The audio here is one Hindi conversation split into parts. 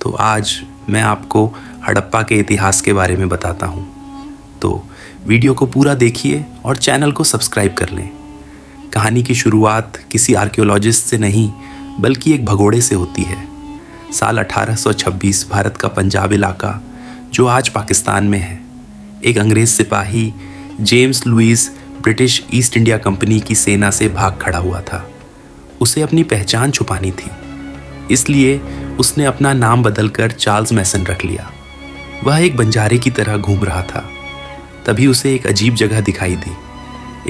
तो आज मैं आपको हड़प्पा के इतिहास के बारे में बताता हूँ। तो वीडियो को पूरा देखिए और चैनल को सब्सक्राइब कर लें। कहानी की शुरुआत किसी आर्कियोलॉजिस्ट से नहीं बल्कि एक भगोड़े से होती है। साल 1826 भारत का पंजाब इलाका जो आज पाकिस्तान में है, एक अंग्रेज सिपाही James Lewis British East India Company की सेना से भाग खड़ा हुआ था। उसे अपनी पहचान छुपानी थी, इसलिए उसने अपना नाम बदलकर चार्ल्स मैसन रख लिया। वह एक बंजारे की तरह घूम रहा था। तभी उसे एक अजीब जगह दिखाई दी।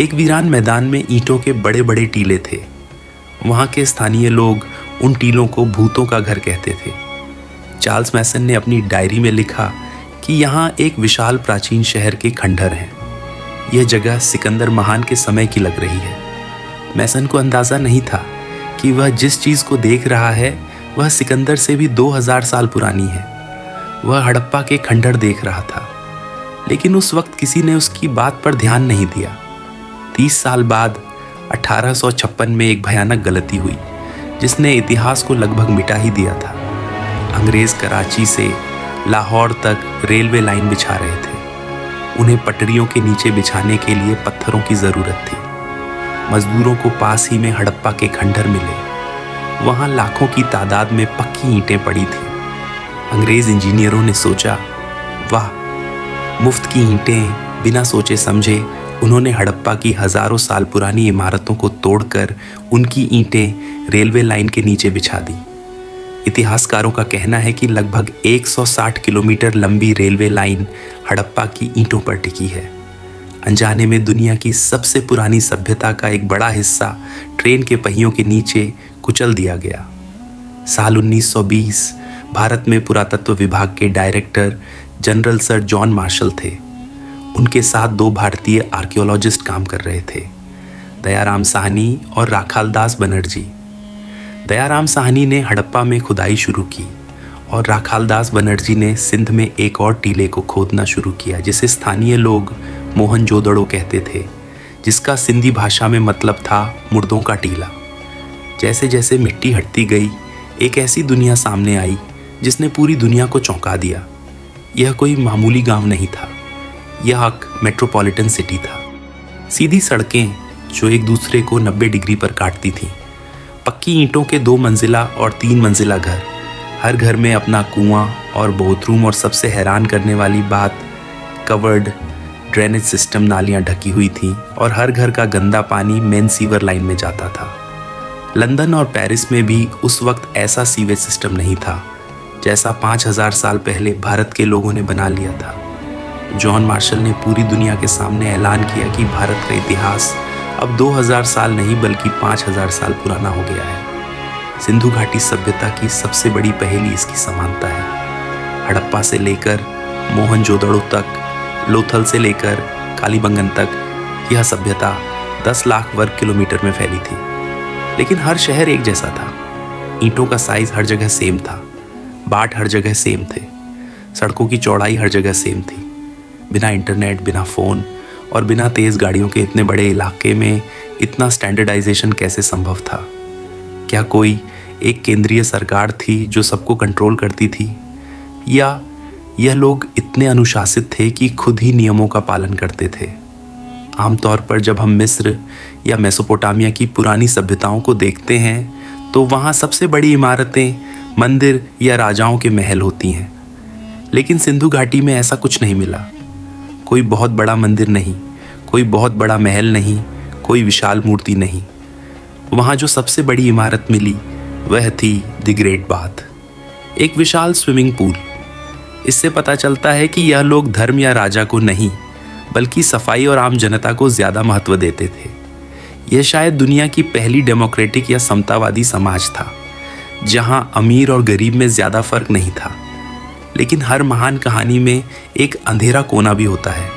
एक वीरान मैदान में ईंटों के बड़े बड़े टीले थे। वहाँ के स्थानीय लोग उन टीलों को भूतों का घर कहते थे। चार्ल्स मैसन ने अपनी डायरी में लिखा कि यहाँ एक विशाल प्राचीन शहर के खंडहर हैं। यह जगह सिकंदर महान के समय की लग रही है। मैसन को अंदाज़ा नहीं था कि वह जिस चीज़ को देख रहा है वह सिकंदर से भी 2000 साल पुरानी है। वह हड़प्पा के खंडहर देख रहा था, लेकिन उस वक्त किसी ने उसकी बात पर ध्यान नहीं दिया। 30 साल बाद 1856 में एक भयानक गलती हुई जिसने इतिहास को लगभग मिटा ही दिया था। अंग्रेज कराची से लाहौर तक रेलवे लाइन बिछा रहे थे। उन्हें पटरियों के नीचे बिछाने के लिए पत्थरों की ज़रूरत थी। मजदूरों को पास ही में हड़प्पा के खंडहर मिले। वहाँ लाखों की तादाद में पक्की ईंटें पड़ी थी। अंग्रेज इंजीनियरों ने सोचा, वाह, मुफ्त की ईंटें। बिना सोचे समझे उन्होंने हड़प्पा की हज़ारों साल पुरानी इमारतों को तोड़कर उनकी ईंटें रेलवे लाइन के नीचे बिछा दी। इतिहासकारों का कहना है कि लगभग 160 किलोमीटर लंबी रेलवे लाइन हड़प्पा की ईंटों पर टिकी है। अनजाने में दुनिया की सबसे पुरानी सभ्यता का एक बड़ा हिस्सा ट्रेन के पहियों के नीचे कुचल दिया गया। साल 1920 भारत में पुरातत्व विभाग के director general sir John Marshall थे। उनके साथ 2 भारतीय आर्कियोलॉजिस्ट काम कर रहे थे, दयाराम साहनी और राखालदास बनर्जी। दयाराम साहनी ने हड़प्पा में खुदाई शुरू की और राखालदास बनर्जी ने सिंध में एक और टीले को खोदना शुरू किया जिसे स्थानीय लोग मोहनजोदड़ो कहते थे, जिसका सिंधी भाषा में मतलब था मुर्दों का टीला। जैसे जैसे मिट्टी हटती गई, एक ऐसी दुनिया सामने आई जिसने पूरी दुनिया को चौंका दिया। यह कोई मामूली गांव नहीं था, यह एक मेट्रोपॉलिटन सिटी था। सीधी सड़कें जो एक दूसरे को 90 डिग्री पर काटती थीं, पक्की ईंटों के 2 मंजिला और 3 मंजिला घर, हर घर में अपना कुआं और बाथरूम, और सबसे हैरान करने वाली बात, कवर्ड ड्रेनेज सिस्टम, नालियां ढकी हुई थीं और हर घर का गंदा पानी मेन सीवर लाइन में जाता था। लंदन और पेरिस में भी उस वक्त ऐसा सीवेज सिस्टम नहीं था जैसा 5000 साल पहले भारत के लोगों ने बना लिया था। जॉन मार्शल ने पूरी दुनिया के सामने ऐलान किया कि भारत का इतिहास अब 2000 साल नहीं बल्कि 5000 साल पुराना हो गया है। सिंधु घाटी सभ्यता की सबसे बड़ी पहेली इसकी समानता है। हड़प्पा से लेकर मोहनजोदड़ो तक, लोथल से लेकर कालीबंगन तक यह सभ्यता 10 लाख वर्ग किलोमीटर में फैली थी। लेकिन हर शहर एक जैसा था। ईंटों का साइज हर जगह सेम था, बाट हर जगह सेम थे, सड़कों की चौड़ाई हर जगह सेम थी। बिना इंटरनेट, बिना फ़ोन और बिना तेज़ गाड़ियों के इतने बड़े इलाके में इतना स्टैंडर्डाइजेशन कैसे संभव था? क्या कोई एक केंद्रीय सरकार थी जो सबको कंट्रोल करती थी, या यह लोग इतने अनुशासित थे कि खुद ही नियमों का पालन करते थे? आमतौर पर जब हम मिस्र या मेसोपोटामिया की पुरानी सभ्यताओं को देखते हैं तो वहाँ सबसे बड़ी इमारतें, मंदिर या राजाओं के महल होती हैं। लेकिन सिंधु घाटी में ऐसा कुछ नहीं मिला। कोई बहुत बड़ा मंदिर नहीं, कोई बहुत बड़ा महल नहीं, कोई विशाल मूर्ति नहीं। वहाँ जो सबसे बड़ी इमारत मिली वह थी द ग्रेट बाथ, एक विशाल स्विमिंग पूल। इससे पता चलता है कि यह लोग धर्म या राजा को नहीं बल्कि सफाई और आम जनता को ज़्यादा महत्व देते थे। यह शायद दुनिया की पहली डेमोक्रेटिक या समतावादी समाज था जहाँ अमीर और गरीब में ज़्यादा फर्क नहीं था। लेकिन हर महान कहानी में एक अंधेरा कोना भी होता है।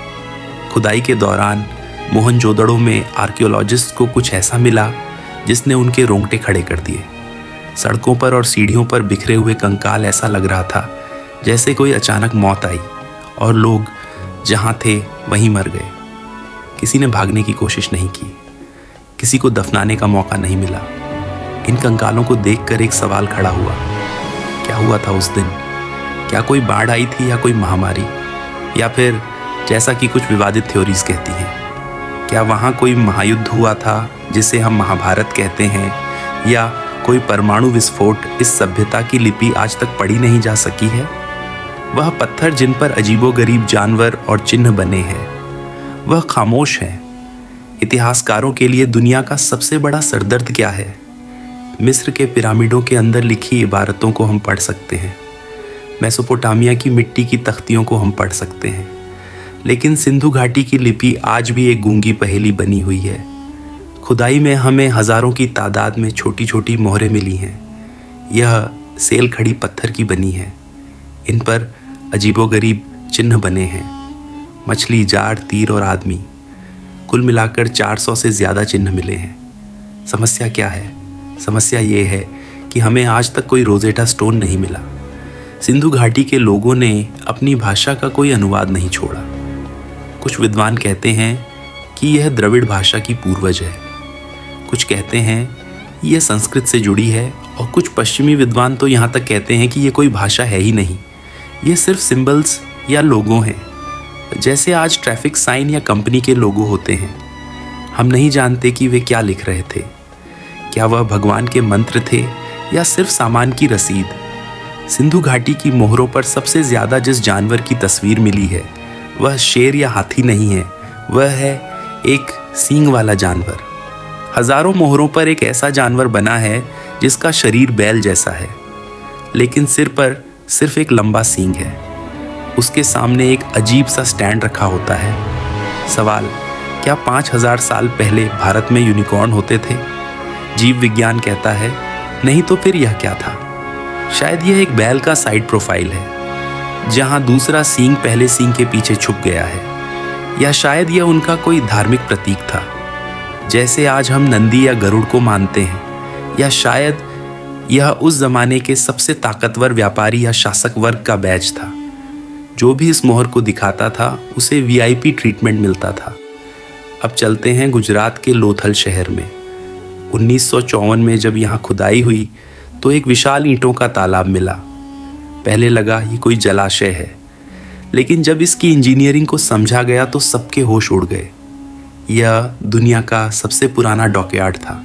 खुदाई के दौरान मोहनजोदड़ो में आर्कियोलॉजिस्ट को कुछ ऐसा मिला जिसने उनके रोंगटे खड़े कर दिए। सड़कों पर और सीढ़ियों पर बिखरे हुए कंकाल ऐसा लग रहा था जैसे कोई अचानक मौत आई और लोग जहाँ थे वहीं मर गए। किसी ने भागने की कोशिश नहीं की, किसी को दफनाने का मौका नहीं मिला। इन कंकालों को देखकर एक सवाल खड़ा हुआ, क्या हुआ था उस दिन क्या कोई बाढ़ आई थी या कोई महामारी, या फिर जैसा कि कुछ विवादित थ्योरीज कहती हैं, क्या वहाँ कोई महायुद्ध हुआ था जिसे हम महाभारत कहते हैं, या कोई परमाणु विस्फोट इस सभ्यता की लिपि आज तक पढ़ी नहीं जा सकी है? वह पत्थर जिन पर अजीबोगरीब जानवर और चिन्ह बने हैं, वह खामोश हैं। इतिहासकारों के लिए दुनिया का सबसे बड़ा सरदर्द क्या है? मिस्र के पिरामिडों के अंदर लिखी इबारतों को हम पढ़ सकते हैं, मेसोपोटामिया की मिट्टी की तख्तियों को हम पढ़ सकते हैं, लेकिन सिंधु घाटी की लिपि आज भी एक गूंगी पहेली बनी हुई है। खुदाई में हमें हजारों की तादाद में छोटी छोटी मोहरें मिली हैं। यह सेल खड़ी पत्थर की बनी है। इन पर अजीबोगरीब चिन्ह बने हैं, मछली, जाड़, तीर और आदमी। कुल मिलाकर 400 से ज़्यादा चिन्ह मिले हैं। समस्या क्या है? समस्या ये है कि हमें आज तक कोई रोजेटा स्टोन नहीं मिला। सिंधु घाटी के लोगों ने अपनी भाषा का कोई अनुवाद नहीं छोड़ा। कुछ विद्वान कहते हैं कि यह द्रविड़ भाषा की पूर्वज है, कुछ कहते हैं यह संस्कृत से जुड़ी है, और कुछ पश्चिमी विद्वान तो यहाँ तक कहते हैं कि यह कोई भाषा है ही नहीं, ये सिर्फ सिंबल्स या लोगो हैं, जैसे आज ट्रैफिक साइन या कंपनी के लोगो होते हैं। हम नहीं जानते कि वे क्या लिख रहे थे। क्या वह भगवान के मंत्र थे या सिर्फ सामान की रसीद? सिंधु घाटी की मोहरों पर सबसे ज़्यादा जिस जानवर की तस्वीर मिली है वह शेर या हाथी नहीं है, वह है एक सींग वाला जानवर। हजारों मोहरों पर एक ऐसा जानवर बना है जिसका शरीर बैल जैसा है, लेकिन सिर पर सिर्फ एक लंबा सींग है। उसके सामने एक अजीब सा स्टैंड रखा होता है। सवाल, क्या 5000 साल पहले भारत में यूनिकॉर्न होते थे? जीव विज्ञान कहता है नहीं, तो फिर यह क्या था? शायद यह एक बैल का साइड प्रोफाइल है, जहां दूसरा सींग पहले सींग के पीछे छुप गया है, या शायद यह उनका कोई धार्मिक प्रतीक था, जैसे आज हम नंदी या गरुड़ को मानते हैं, या शायद यह उस जमाने के सबसे ताकतवर व्यापारी या शासक वर्ग का बैज था। जो भी इस मोहर को दिखाता था उसे वीआईपी ट्रीटमेंट मिलता था। अब चलते हैं गुजरात के लोथल शहर में। 1954 में जब यहाँ खुदाई हुई तो एक विशाल ईंटों का तालाब मिला। पहले लगा ये कोई जलाशय है, लेकिन जब इसकी इंजीनियरिंग को समझा गया तो सबके होश उड़ गए। यह दुनिया का सबसे पुराना डॉकयार्ड था।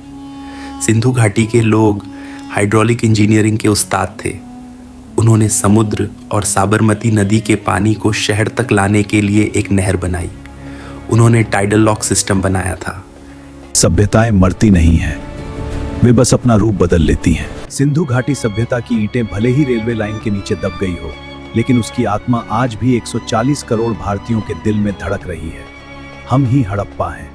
सिंधु घाटी के लोग हाइड्रोलिक इंजीनियरिंग के उस्ताद थे। उन्होंने समुद्र और साबरमती नदी के पानी को शहर तक लाने के लिए एक नहर बनाई। उन्होंने टाइडल लॉक सिस्टम बनाया था। सभ्यताएं मरती नहीं हैं, वे बस अपना रूप बदल लेती हैं। सिंधु घाटी सभ्यता की ईंटें भले ही रेलवे लाइन के नीचे दब गई हो, लेकिन उसकी आत्मा आज भी 140 करोड़ भारतीयों के दिल में धड़क रही है। हम ही हड़प्पा हैं।